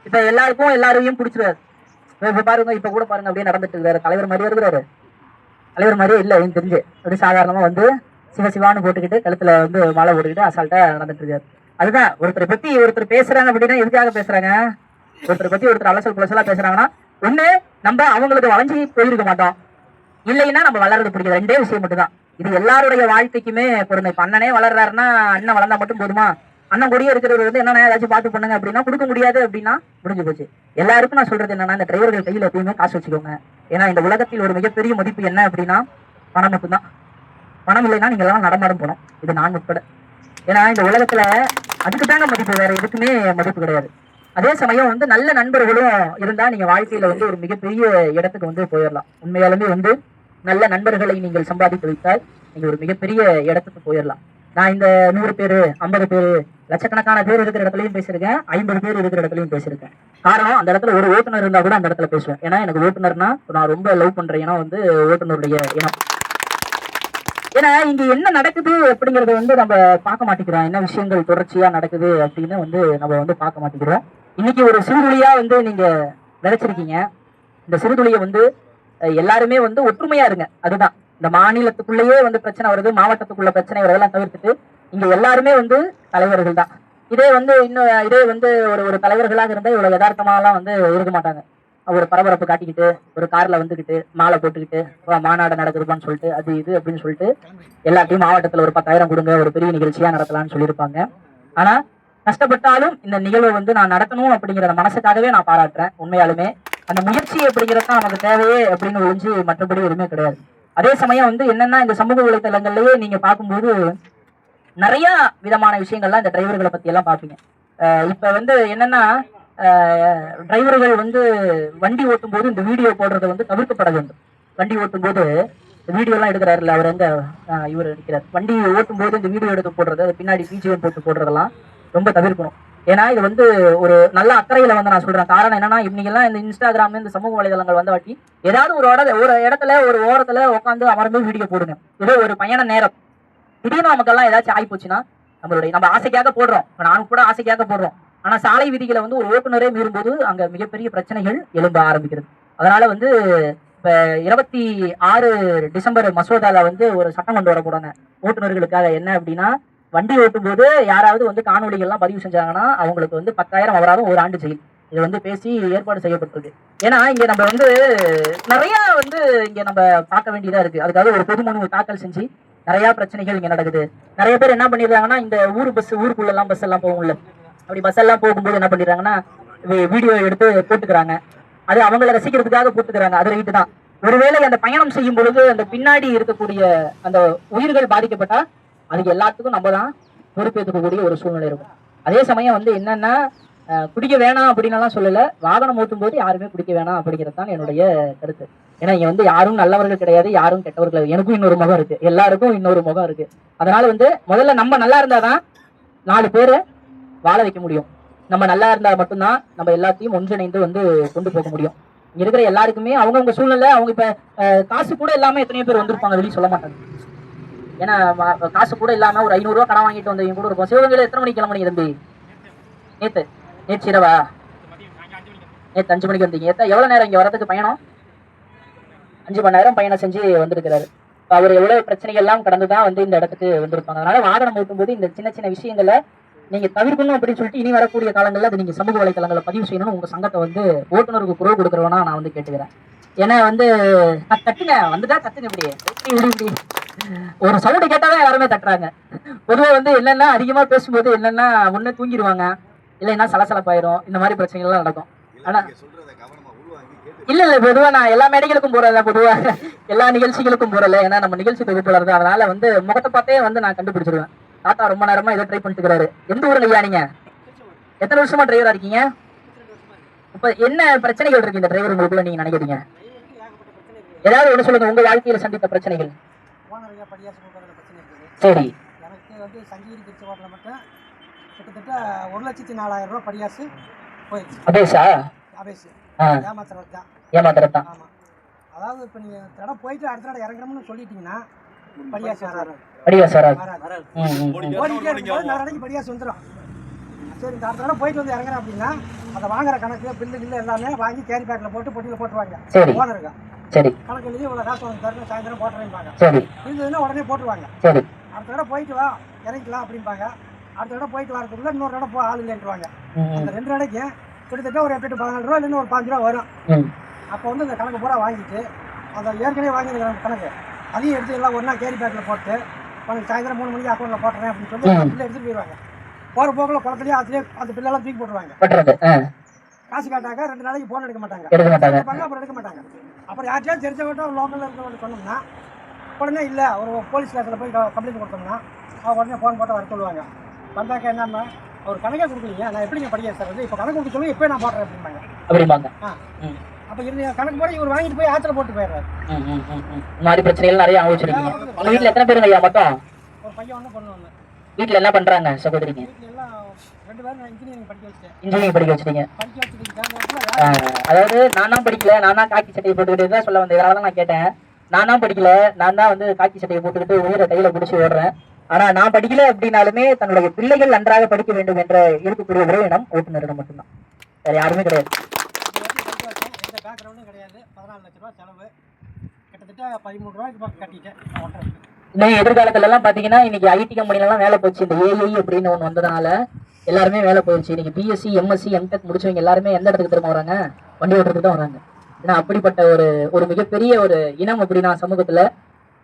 இப்ப எல்லாருக்கும் எல்லாரையும் பிடிச்சிருவாரு. இப்ப பாருங்க, இப்ப கூட பாருங்க அப்படியே நடந்துட்டு இருக்காரு. தலைவர் மாதிரியே இருக்கிறாரு, தலைவர் மாதிரியே இல்லை எனக்கு தெரிஞ்சு. அப்படி சாதாரணமா வந்து சிவசிவான்னு போட்டுக்கிட்டு கழுத்துல வந்து மாலை போட்டுக்கிட்டு அசால்ட்டா நடந்துட்டு இருக்காரு. அதுதான் ஒருத்தரை பத்தி ஒருத்தர் பேசுறாங்க அப்படின்னா எதுக்காக பேசுறாங்க, ஒருத்தரை பத்தி ஒருத்தர் அலசல் புலசலா பேசுறாங்கன்னா ஒண்ணு நம்ம அவங்களுக்கு வளைஞ்சி போயிருக்க மாட்டோம், இல்லைன்னா நம்ம வளர்றது பிடிக்காது. ரெண்டே விஷயம் மட்டும் தான். இது எல்லாருடைய வாழ்க்கைக்குமே பொருந்த. இப்ப அண்ணனே வளர்றாருன்னா அண்ணன் வளர்ந்தா மட்டும் போதுமா? அண்ணன் கூடயே இருக்கிறவர் வந்து என்ன ஏதாச்சும் பார்த்து பண்ணுங்க அப்படின்னா கொடுக்க முடியாது அப்படின்னா முடிஞ்சு போச்சு. எல்லாருக்கும் நான் சொல்றது என்னன்னா, இந்த டிரைவர்கள் கையில எப்பயுமே காசு வச்சுக்கோங்க. ஏன்னா இந்த உலகத்தில் ஒரு மிகப்பெரிய மதிப்பு என்ன அப்படின்னா பணம் மட்டும்தான். பணம் இல்லைன்னா நீங்க எல்லாம் நடமாடும் போனோம், இது நான் உட்பட. ஏன்னா இந்த உலகத்துல அதுக்கு தாங்க மதிப்பு, வேற எதுக்குமே மதிப்பு கிடையாது. அதே சமயம் வந்து நல்ல நண்பர்களும் இருந்தா நீங்க வாழ்க்கையில வந்து ஒரு மிகப்பெரிய இடத்துக்கு வந்து போயிடலாம். உண்மையாலுமே வந்து நல்ல நண்பர்களை நீங்கள் சம்பாதித்து வைத்தால் நீங்க ஒரு மிகப்பெரிய இடத்துக்கு போயிடலாம். நான் இந்த 100 பேரு 50 பேரு லட்சக்கணக்கான பேர் இருக்கிற இடத்துலயும் பேசியிருக்கேன், 50 பேர் இருக்கிற இடத்துலயும் பேசியிருக்கேன். காரணம், அந்த இடத்துல ஒரு ஓட்டுநர் இருந்தா கூட அந்த இடத்துல பேசுவேன். ஏன்னா எனக்கு ஓட்டுநர்னா நான் ரொம்ப லவ் பண்ற இனம் வந்து ஓட்டுநருடைய இனம். ஏன்னா இங்க என்ன நடக்குது அப்படிங்கறத வந்து நம்ம பார்க்க மாட்டேங்கிறோம். என்ன விஷயங்கள் தொடர்ச்சியா நடக்குது அப்படின்னு வந்து நம்ம வந்து பார்க்க மாட்டேங்கிறோம். இன்னைக்கு ஒரு சிறுதுளியா வந்து நீங்க விதைச்சிருக்கீங்க. இந்த சிறுதுளியை வந்து எல்லாருமே வந்து ஒற்றுமையா இருங்க. அதுதான் இந்த மாநிலத்துக்குள்ளேயே வந்து பிரச்சனை வருது, மாவட்டத்துக்குள்ள பிரச்சனை வருதெல்லாம் தவிர்த்துட்டு இங்க எல்லாருமே வந்து தலைவர்கள் தான். இதே வந்து ஒரு தலைவர்களாக இருந்தா இவ்வளவு யதார்த்தமாலாம் வந்து இருக்க மாட்டாங்க. ஒரு பரபரப்பு காட்டிக்கிட்டு ஒரு கார்ல வந்துகிட்டு மாலை போட்டுக்கிட்டு மாநாடு நடக்குதுப்பான்னு சொல்லிட்டு அது இது அப்படின்னு சொல்லிட்டு எல்லாத்தையும் மாவட்டத்துல ஒரு 10,000 கொடுங்க, ஒரு பெரிய நிகழ்ச்சியா நடத்தலாம்னு சொல்லியிருப்பாங்க. ஆனா கஷ்டப்பட்டாலும் இந்த நிகழ்வை வந்து நான் நடத்தணும் அப்படிங்கிற மனசுக்காகவே நான் பாராட்டுறேன். உண்மையாலுமே அந்த முயற்சி அப்படிங்கிறது தான் நமக்கு தேவையே அப்படின்னு ஒழிஞ்சு மற்றபடி எதுவுமே கிடையாது. அதே சமயம் வந்து என்னன்னா இந்த சமூக வலைத்தளங்கள்லயே நீங்க பார்க்கும்போது நிறைய விதமான விஷயங்கள்லாம் இந்த டிரைவர்களை பத்தி எல்லாம் பார்ப்பீங்க. இப்ப வந்து என்னன்னா டிரைவர்கள் வந்து வண்டி ஓட்டும் போது இந்த வீடியோ போடுறதை வந்து தவிர்க்கப்பட வேண்டும். வண்டி ஓட்டும் போது வீடியோ எல்லாம் எடுக்கிறாருல்ல, அவர் எங்க இவர் எடுக்கிறார், வண்டி ஓட்டும் போது இந்த வீடியோ எடுத்து போடுறது, அது பின்னாடி பிஜிஎம் போட்டு போடுறதெல்லாம் ரொம்ப தவிர்க்கணும். ஏன்னா இது வந்து ஒரு நல்ல அக்கறையில வந்து நான் சொல்றேன். காரணம் என்னன்னா இன்னைக்கெல்லாம் இந்த இன்ஸ்டாகிராம் இந்த சமூக வலைதளங்கள் வந்த வாட்டி ஏதாவது ஒரு இடத்துல ஒரு ஓரத்துல உட்காந்து அமர்ந்து வீடியோ போடுங்க. ஏதோ ஒரு பயண நேரம் திடீர்னு நமக்கெல்லாம் ஏதாச்சும் ஆகி போச்சுன்னா நம்ம ஆசைக்காக போடுறோம், நானும் கூட ஆசைக்காக போடுறோம். ஆனா சாலை விதிகளை வந்து ஒரு ஓட்டுநரே மீறும்போது அங்க மிகப்பெரிய பிரச்சனைகள் எழும்ப ஆரம்பிக்கிறது. அதனால வந்து இப்ப 26 டிசம்பர் மசோதால வந்து ஒரு சட்டம் கொண்டு வர போறாங்க ஓட்டுநர்களுக்காக. என்ன அப்படின்னா வண்டி ஓட்டும் போது யாராவது வந்து காணொலிகள்லாம் பதிவு செஞ்சாங்கன்னா அவங்களுக்கு வந்து 10,000 அபராதம், 1 ஆண்டு ஜெயில். இது வந்து பேசி ஏற்பாடு செய்யப்பட்டிருக்கு. ஏன்னா இங்க நம்ம வந்து நிறைய வந்து இங்க நம்ம பார்க்க வேண்டியதா இருக்கு. அதுக்காக ஒரு பொது மனு தாக்கல் செஞ்சு நிறைய பிரச்சனைகள் இங்க நடக்குது. நிறைய பேர் என்ன பண்ணிடுறாங்கன்னா இந்த ஊருக்குள்ள எல்லாம் பஸ் எல்லாம் போகும்ல, அப்படி பஸ் எல்லாம் போகும்போது என்ன பண்ணிடுறாங்கன்னா வீடியோ எடுத்து போட்டுக்கிறாங்க. அது அவங்களை ரசிக்கிறதுக்காக போட்டுக்கிறாங்க. அது ரைட்டு தான். ஒருவேளை அந்த பயணம் செய்யும் பொழுது அந்த பின்னாடி இருக்கக்கூடிய அந்த உயிர்கள் பாதிக்கப்பட்டா அதுக்கு எல்லாத்துக்கும் நம்ம தான் பொறுப்பேற்றுக்கக்கூடிய ஒரு சூழ்நிலை இருக்கும். அதே சமயம் வந்து என்னன்னா குடிக்க வேணாம் அப்படின்னு எல்லாம் சொல்லல, வாகனம் ஓட்டும் போது யாருமே குடிக்க வேணாம் அப்படிங்கிறது தான் என்னுடைய கருத்து. ஏன்னா இங்க வந்து யாரும் நல்லவர்கள் கிடையாது, யாரும் கெட்டவர்கள். எனக்கும் இன்னொரு முகம் இருக்கு, எல்லாருக்கும் இன்னொரு முகம் இருக்கு. அதனால வந்து முதல்ல நம்ம நல்லா இருந்தாதான் 4 பேரை வாழ வைக்க முடியும். நம்ம நல்லா இருந்தா மட்டும்தான் நம்ம எல்லாத்தையும் ஒன்றிணைந்து வந்து கொண்டு போக முடியும். இங்க இருக்கிற எல்லாருக்குமே அவங்கவுங்க சூழ்நிலை, அவங்க இப்ப காசு கூட எல்லாமே எத்தனையோ பேர் வந்திருப்பாங்க, வெளியே சொல்ல மாட்டாங்க. ஏன்னா காசு கூட இல்லாம ஒரு 500 ரூபா கடன் வாங்கிட்டு வந்தவங்க கூட இருக்கும். சிவகங்கையில எத்தனை மணிக்கு கிளம்புனீங்க தம்பி? நேற்று இரவா? நேற்று 5 மணிக்கு வந்தீங்க. எவ்வளவு நேரம் இங்க வரதுக்கு பயணம்? 5 மணி நேரம் பயணம் செஞ்சு வந்திருக்கிறாரு. அவர் எவ்வளவு பிரச்சனைகள் எல்லாம் கடந்துதான் வந்து இந்த இடத்துக்கு வந்திருப்பாங்க. அதனால வாகனம் ஓட்டும் போது இந்த சின்ன சின்ன விஷயங்களை நீங்க தவிர்க்கணும் அப்படின்னு சொல்லிட்டு இனி வரக்கூடிய காலங்களில் அது நீங்க சமூக வலைத்தளங்களை பதிவு செய்யணும்னு உங்க சங்கத்தை வந்து ஓட்டுநருக்கு குரல் கொடுக்குறவனா நான் வந்து கேட்டுக்கிறேன். ஏன்னா வந்து தட்டுங்க, வந்துட்டா தட்டுங்க. இப்படி ஒரு சவுண்டு கேட்டாதான் எல்லாருமே தட்டுறாங்க. பொதுவாக வந்து என்னன்னா அதிகமா பேசும்போது என்னன்னா ஒண்ணு தூங்கிடுவாங்க, இல்லைன்னா சலசலப்பாயிரும், இந்த மாதிரி பிரச்சனைகள் எல்லாம் நடக்கும். ஆனா இல்ல பொதுவா நான் எல்லா மேடைகளுக்கும் போறல, பொதுவா எல்லா நிகழ்ச்சிகளுக்கும் போறல. ஏன்னா நம்ம நிகழ்ச்சி தொகுப்பாளர் தான். அதனால வந்து முகத்தை பார்த்தே வந்து நான் கண்டுபிடிச்சிருவேன். தாத்தா ரொம்ப நேரமா இதை ட்ரை பண்ணிட்டு இருக்காரு. எந்த ஊர்ல ஐயா நீங்க? எத்தனை வருஷமா டிரைவரா இருக்கீங்க? இப்ப என்ன பிரச்சனைகள் இருக்கு இந்த டிரைவர் உங்களுக்குள்ள நீங்க நினைக்கிறீங்க? ஏதாவது ஒண்ணு சொல்லுங்க, உங்க வாழ்க்கையில சந்தித்த பிரச்சனைகள். சரி. எனக்கு வந்து சங்ககிரி திருச்சி மட்டும் கிட்டத்தட்ட 1,04,000 ரூபாய் படியாசு போயிடுச்சு. அபேஷா? அபேஷ் ஏமாத்துறது தான். ஏமாத்துறது தான். ஆமா. அதாவது இப்போ நீங்க தடவை போயிட்டு அடுத்த தடவை இறங்குறோம்னு சொல்லிட்டீங்கன்னா படியாசு வராது. படியாசு வராது. ஓடிட்டே இருக்கும்போது நாளைக்கு படியாசு வந்துடும். சரி, இந்த அடுத்த தடவை போயிட்டு வந்து இறங்குறேன் அப்படின்னா அதை வாங்குற கணக்கு பில்லு எல்லாமே வாங்கி கேரி பேக்கில் போட்டு பொட்டியில் போட்டுருவாங்க. ஓனருக்கா சரி கணக்கு எழுதி இவ்வளோ காசு வாங்க தரணும், சாயந்தரம் போட்டுறேன்பாங்க. சரி. இருந்ததுன்னா உடனே போட்டுருவாங்க. சரி. அடுத்த தடவை போயிட்டு வா இறங்கிக்கலாம் அப்படிம்பாங்க. அடுத்த தடவை போயிட்டு வரதுக்குள்ள இன்னொரு தடவை ஆள் இல்லைன்ட்டுருவாங்க. அந்த 2 தடவைக்கு கிட்டத்தட்ட ஒரு 8 14 ரூபா இல்லைன்னு ஒரு 5 ரூபா வரும். அப்போ வந்து இந்த கணக்கு பூரா வாங்கிட்டு அந்த ஏற்கனவே வாங்கியிருக்கிற கணக்கு அதையும் எடுத்து எல்லாம் ஒன்றா கேரி பேக்கில் போட்டு உனக்கு சாயந்தரம் 3 மணிக்கு அக்கௌண்ட்டில் போட்டுறேன் அப்படின்னு சொல்லி பில்லு எடுத்துகிட்டு போயிடுவாங்க. போகிற போக்கில் குளத்துலேயே அதுலேயே அந்த பில்லெல்லாம் தூக்கி போட்டுருவாங்க. காசு கேட்டாக்க 2 நாளைக்கு ஃபோன் எடுக்க மாட்டாங்க. அப்புறம் எடுக்க மாட்டாங்க. அப்புறம் யார்ட்டையும் தெரிஞ்சவங்க லோக்கலில் இருக்கிறவங்க சொன்னோம்னா உடனே இல்லை ஒரு போலீஸ் ஸ்டேஷனில் போய் கம்ப்ளைண்ட் கொடுத்தோம்னா அவங்க உடனே ஃபோன் போட்டு வர சொல்லுவாங்க. வந்தாக்க என்னன்னா அவர் கணக்கே கொடுக்கலீங்க, நான் எப்படிங்க படிக்க சார் வந்து இப்போ கணக்கு கொடுக்க சொல்லி இப்போ நான் போடுறேன் அப்படிம்பாங்க. அப்போ இருந்து கணக்கு போட இவர் வாங்கிட்டு போய் ஆற்றுல போட்டு போயிடுறாரு. இந்த மாதிரி பிரச்சனைகள் நிறைய அனுபவிச்சிருக்கீங்க. உங்க வீட்டில் எத்தனை பேருங்க ஐயா மொத்தம்? ஒரு பையன் ஒன்று பொண்ணு ஒன்று. வீட்டில் என்ன பண்ணுறாங்க சகோதரிங்க? வீட்டில் எல்லாம் 2 பேரும் நான் இன்ஜினியரிங் படிக்க வச்சிட்டேன். இன்ஜினியரிங் படிக்க வச்சுட்டீங்க. படிக்க வச்சுட்டு அதாவது நான் தான் படிக்கல, நான் தான் காக்கி சட்டையை போட்டுக்கிட்டு தான் சொல்ல வந்தேன். இதனால தான் நான் கேட்டேன். நான் தான் படிக்கல, நான் தான் வந்து காக்கி சட்டையை போட்டுக்கிட்டு உயிரை கையில பிடிச்சி ஓடுறேன். ஆனா நான் படிக்கல அப்படின்னாலுமே தன்னுடைய பிள்ளைகள் நன்றாக படிக்க வேண்டும் என்ற இருக்கக்கூடிய ஒரே இனம் ஓட்டுநரிடம் மட்டும்தான், வேற யாருமே கிடையாது. படிக்க வச்சேன். எந்த பேக்ரவுண்டும் கிடையாது. 14 லட்ச ரூபா செலவு, கிட்டத்தட்ட 13 ரூபாய்க்கு பக்கம் கட்டிட்டேன். இன்னும் எதிர்காலத்துல எல்லாம் பாத்தீங்கன்னா இன்னைக்கு ஐடி கம்பெனில எல்லாம் வேலை போச்சு. இந்த ஏஐ அப்படின்னு ஒண்ணு வந்ததுனால எல்லாருமே வேலை போயிடுச்சு. இன்னைக்கு பிஎஸ்சி எம்எஸ்சி எம்டெக் முடிச்சவங்க எல்லாருமே எந்த இடத்துக்கு திரும்ப வராங்க? வண்டி ஓட்டுறதுக்கு தான் வராங்க. ஏன்னா அப்படிப்பட்ட ஒரு மிகப்பெரிய ஒரு இனம் அப்படின்னா சமூகத்துல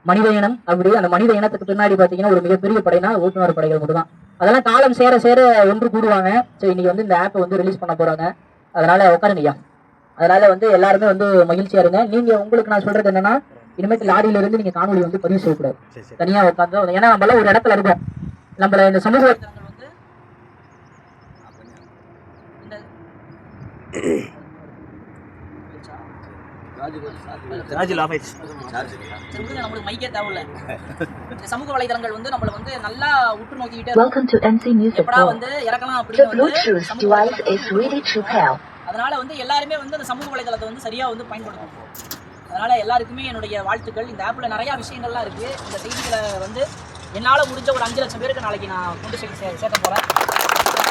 மனித இனம். அப்படி அந்த மனித இனத்துக்கு பின்னாடி பாத்தீங்கன்னா ஒரு மிகப்பெரிய படைனா ஓட்டுநர் படைகள் மட்டும் தான். அதெல்லாம் காலம் சேர சேர ஒன்று கூடுவாங்க. ஸோ இன்னைக்கு வந்து இந்த ஆப்பை வந்து ரிலீஸ் பண்ண போறாங்க. அதனால உட்காருங்கய்யா. அதனால வந்து எல்லாருமே வந்து மகிழ்ச்சியா இருங்க. நீங்க உங்களுக்கு நான் சொல்றது என்னன்னா, இனிமேட்டு லாரியில இருந்து நீங்க காணொலி வந்து பதிவு செய்யக்கூடாது. தனியா உட்காந்து, ஏன்னா நம்மள ஒரு இடத்துல இருக்கோம். நம்மள இந்த சமூக வந்து சமூக வலைதளங்கள் வந்து நம்மள வந்து நல்லா உற்று நோக்கிட்டே எப்படா வந்து இறக்கலாம் அப்படின்னு. அதனால வந்து எல்லாருமே வந்து அந்த சமூக வலைதளத்தை வந்து சரியா வந்து பயன்படுத்தணும். அதனால எல்லாருக்குமே என்னுடைய வாழ்த்துக்கள். இந்த ஆப்ல நிறைய விஷயங்கள்லாம் இருக்கு. இந்த செய்திகளை வந்து என்னால முடிஞ்ச ஒரு 5 லட்சம் பேருக்கு நாளைக்கு நான் கொண்டு சேர்க்க போறேன்.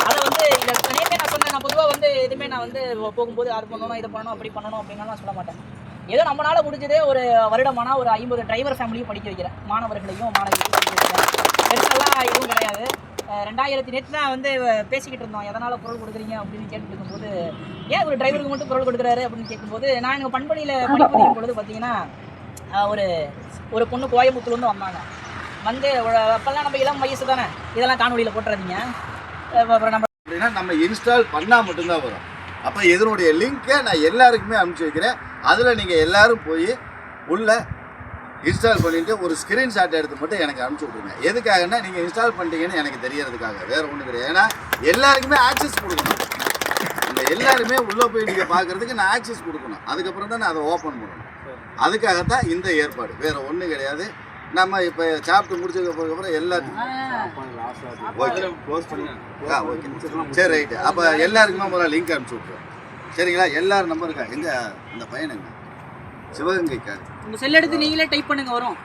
அதை வந்து இந்த நிறைய நான் சொன்னேன். நான் பொதுவாக வந்து எதுவுமே நான் வந்து போகும்போது அது பண்ணணும் இதை பண்ணணும் அப்படி பண்ணணும் அப்படின்னா நான் சொல்ல மாட்டேன். ஏதோ நம்மளால முடிஞ்சதே ஒரு வருடமானா ஒரு 50 டிரைவர் ஃபேமிலியும் படிக்க வைக்கிறேன். மாணவர்களையும் மாணவிகளையும் படிக்க வைக்கிறேன். பெருசெல்லாம் எதுவும் கிடையாது. 2000 நேற்று தான் வந்து பேசிக்கிட்டு இருந்தோம். எதனால் குரல் கொடுக்குறீங்க அப்படின்னு கேட்டுட்டு இருக்கும்போது, ஏன் ஒரு டிரைவருக்கு மட்டும் குரல் கொடுக்குறாரு அப்படின்னு கேட்கும்போது, நான் எங்கள் பண்பணியில் பணிபுரியும் பொழுது பார்த்தீங்கன்னா ஒரு பொண்ணு கோயம்புத்தூர்லேருந்து வந்தாங்க. வந்து அப்போல்லாம் நம்ம இளம் வயசு தானே, இதெல்லாம் காணொலியில் போட்டுறாதீங்க. அப்புறம் நம்ம இன்ஸ்டால் பண்ணால் மட்டும்தான் வரும். அப்போ இதனுடைய லிங்கை நான் எல்லாருக்குமே அனுப்பிச்சி வைக்கிறேன். அதில் நீங்கள் எல்லாரும் போய் உள்ள இன்ஸ்டால் பண்ணிட்டு ஒரு ஸ்க்ரீன்ஷாட் எடுத்து மட்டும் எனக்கு அனுப்பிச்சி விட்ருங்க. எதுக்காகன்னா நீங்கள் இன்ஸ்டால் பண்ணிட்டீங்கன்னு எனக்கு தெரியறதுக்காக, வேறு ஒன்றும் கிடையாது. ஏன்னா எல்லாருக்குமே ஆக்சஸ் கொடுக்கணும். இந்த எல்லாருமே உள்ளே போய் நீங்கள் பார்க்குறதுக்கு நான் ஆக்சஸ் கொடுக்கணும். அதுக்கப்புறம் தான் நான் அதை ஓப்பன் பண்ணணும். அதுக்காகத்தான் இந்த ஏற்பாடு, வேறு ஒன்றும் கிடையாது. நம்ம இப்போ சாப்பிட்டு முடிச்சதுக்கப்புறம் எல்லாத்துக்கும் சரி ரைட்டு. அப்போ எல்லாருக்குமே முதல்ல லிங்க் அனுப்பிச்சி விட்ருவோம். சரிங்களா? எல்லாரும் நம்பர் இருக்கா? எங்கே இந்த பையனுங்க சிவகங்கைக்காரு உங்கள் செல் எடுத்து நீங்களே டைப் பண்ணுங்க வரும்.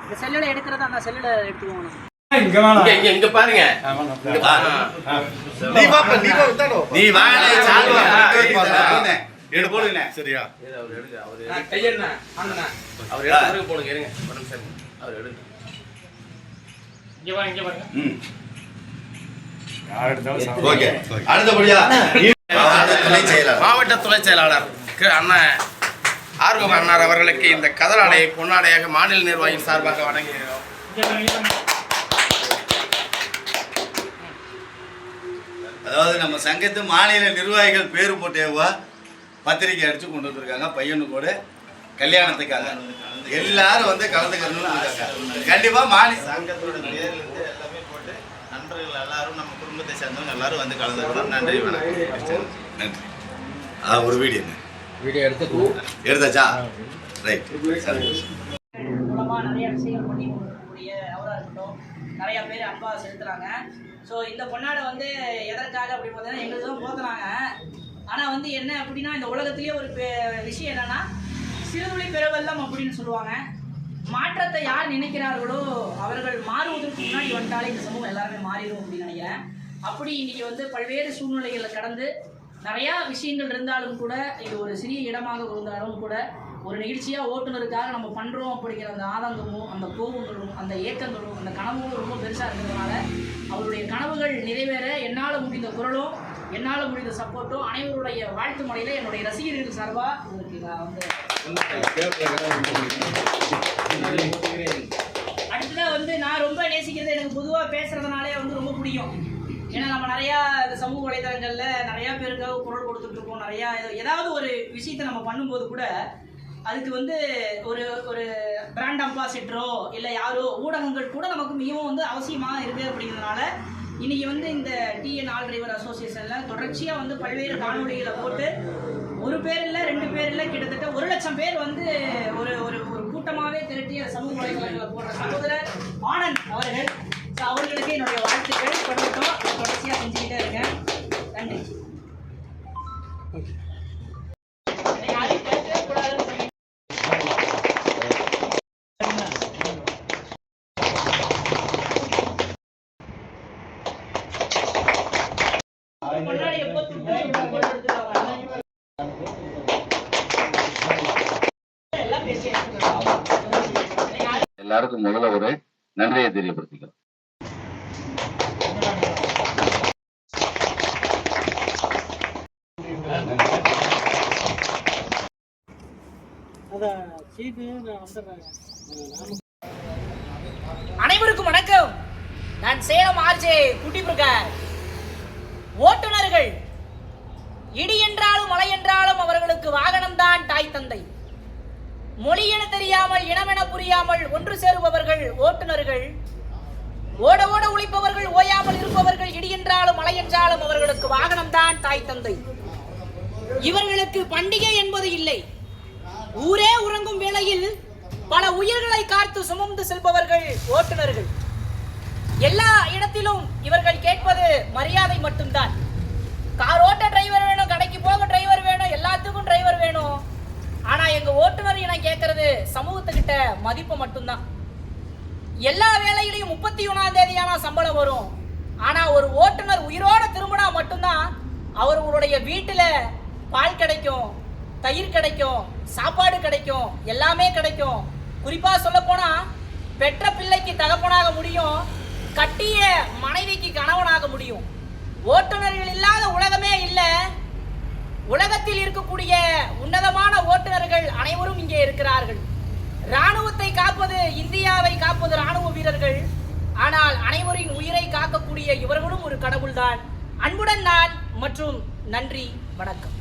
இந்த செல்லில் எடுக்கிறத அந்த செல்லில் எடுத்துக்கோங்க. இங்க பாருங்க. நீ வாங்க எடு போடுங்க. சரியா? கையெண்ணா வாங்கண்ணா. அவர் எடுத்து போடுங்க. இருங்க ஒரு நிமிஷம். அவர் எடுங்க. இங்க பாருங்க. ஓகே. அடுத்தபடியா மாவட்ட துணை செயலாளர் அண்ணன் ஆர்வம் அண்ணார் அவர்களுக்கு இந்த கதராடையை பொன்னாடையாக மாநில நிர்வாகியின் சார்பாக வழங்குகிறோம். அதாவது நம்ம சங்கத்து மாநில நிர்வாகிகள் பேர் போட்டேவா பத்திரிக்கை அடிச்சு கொண்டு வந்திருக்காங்க. பையனு கூட கல்யாணத்துக்காக எல்லாரும் வந்து கலந்துக்கணும்னு இருக்காங்க. கண்டிப்பா மாநில சங்கத்தோட பேர்லேருந்து எல்லாமே போட்டு நண்பர்கள் எல்லாரும் நம்ம குடும்பத்தை சேர்ந்தவங்க எல்லாரும் வந்து கலந்துக்கணும். நன்றி, வணக்கம். நன்றி. ஒரு வீடியோ எடுத்தாச்சா? ரைட். மூலமாக நிறைய விஷயங்கள் பண்ணி கொடுக்கக்கூடிய அவராக இருக்கட்டும், நிறையா பேர் அன்பாக செலுத்துகிறாங்க. ஸோ இந்த பொன்னாடை வந்து எதற்காக அப்படி பார்த்தீங்கன்னா எங்களுக்கு தான் போத்துறாங்க. ஆனால் வந்து என்ன அப்படின்னா, இந்த உலகத்திலேயே ஒரு விஷயம் என்னென்னா, சிறுதுளி பெருவெல்லம் அப்படின்னு சொல்லுவாங்க. மாற்றத்தை யார் நினைக்கிறார்களோ அவர்கள் மாறுவதற்கு முன்னாடி வந்துட்டாலே இந்த சமூகம் எல்லாருமே மாறிடும் அப்படின்னு நினைக்கிறேன். அப்படி இன்றைக்கி வந்து பல்வேறு சூழ்நிலைகளை கடந்து நிறையா விஷயங்கள் இருந்தாலும் கூட, இது ஒரு சிறிய இடமாக இருந்தாலும் கூட, ஒரு நிகழ்ச்சியாக ஓட்டுநருக்காக நம்ம பண்ணுறோம் அப்படிங்கிற அந்த ஆதங்கமும் அந்த கோபங்களும் அந்த ஏக்கங்களும் அந்த கனவுகளும் ரொம்ப பெருசாக இருக்கிறதுனால அவருடைய கனவுகள் நிறைவேற என்னால் முடிந்த குரலும் என்னால் முடிந்த சப்போர்ட்டும் அனைவருடைய வாழ்த்து முறையில் என்னுடைய ரசிகர்கள் சார்பாக உங்களுக்கு நான் வந்து அடுத்ததாக வந்து நான் ரொம்ப நேசிக்கிறது, எனக்கு பொதுவாக பேசுகிறதுனாலே வந்து ரொம்ப பிடிக்கும். ஏன்னா நம்ம நிறையா இந்த சமூக வலைதளங்களில் நிறையா பேருக்காக குரல் கொடுத்துட்ருக்கோம். நிறையா ஏதாவது ஒரு விஷயத்தை நம்ம பண்ணும்போது கூட அதுக்கு வந்து ஒரு ஒரு பிராண்ட் அம்பாசிடரோ இல்லை யாரோ ஊடகங்கள் கூட நமக்கு மிகவும் வந்து அவசியமாக இருக்குது. அப்படிங்கிறதுனால இன்னைக்கு வந்து இந்த டிஎன் ஆல் டிரைவர் அசோசியேஷனில் தொடர்ச்சியாக வந்து பல்வேறு காணொலிகளை போட்டு ஒரு பேர் இல்லை 2 பேர் இல்லை கிட்டத்தட்ட 1 லட்சம் பேர் வந்து ஒரு ஒரு ஒரு கூட்டமாகவே திரட்டிய சமூக வலைதளங்களை போடுற சகோதரர் ஆனந்த் அவர்கள். ஸோ அவர்களுக்கு என்னுடைய வாழ்த்துக்கள். தொடர்ச்சியாக செஞ்சுக்கிட்டே இருக்கேன். நன்றி. எல்லாருக்கும் முதல்ல ஒரு நன்றியை தெரியப்படுத்திக்கிறோம். அனைவருக்கும் வணக்கம். நான் சேலம் ஆர்ஜே குட்டி பிரகாஷ். ஓட்டுநர்கள் இடி என்றாலும் மழை என்றாலும் அவர்களுக்கு வாகனம்தான் தாய் தந்தை. மொழி என தெரியாமல் இனமென புரியாமல் ஒன்று சேருபவர்கள் ஓட்டுநர்கள். ஓட ஓட உழைப்பவர்கள், ஓயாமல் இருப்பவர்கள். இடி என்றாலும் மழை என்றாலும் அவர்களுக்கு வாகனம்தான் தாய் தந்தை. இவர்களுக்கு பண்டிகை என்பது இல்லை. ஊரே உறங்கும் வேளையில் பல உயிர்களை காத்து சுமந்து செல்பவர்கள் ஓட்டுநர்கள். எல்லா இடத்திலும் இவர்கள் கேட்பது மரியாதை மட்டும்தான். கார் ஓட்ட டிரைவர் வேணும், கடைக்கு போக டிரைவர் வேணும், எல்லாத்துக்கும் டிரைவர் வேணும். ஆனா எங்க ஓட்டுநர் என கேட்கறது சமூகத்துக்கிட்ட மதிப்பு மட்டும்தான். எல்லா வேலையிலையும் 31ஆம் தேதியான சம்பளம் வரும். ஆனா ஒரு ஓட்டுநர் உயிரோட திரும்பினா மட்டும்தான் அவர்களுடைய வீட்டுல பால் கிடைக்கும், தயிர் கிடைக்கும், சாப்பாடு கிடைக்கும், எல்லாமே கிடைக்கும். குறிப்பா சொல்ல போனா பெற்ற பிள்ளைக்கு தகப்பனாக முடியும், கட்டிய மனைவிக்கு கணவனாக முடியும். ஓட்டுநர்கள் இல்லாத உலகமே இல்லை. உலகத்தில் இருக்கக்கூடிய உன்னதமான ஓட்டுநர்கள் அனைவரும் இங்கே இருக்கிறார்கள். ராணுவத்தை காப்பது, இந்தியாவை காப்பது ராணுவ வீரர்கள். ஆனால் அனைவரின் உயிரை காக்கக்கூடிய இவர்களும் ஒரு கடவுள்தான். அன்புடன் நான் மற்றும் நன்றி, வணக்கம்.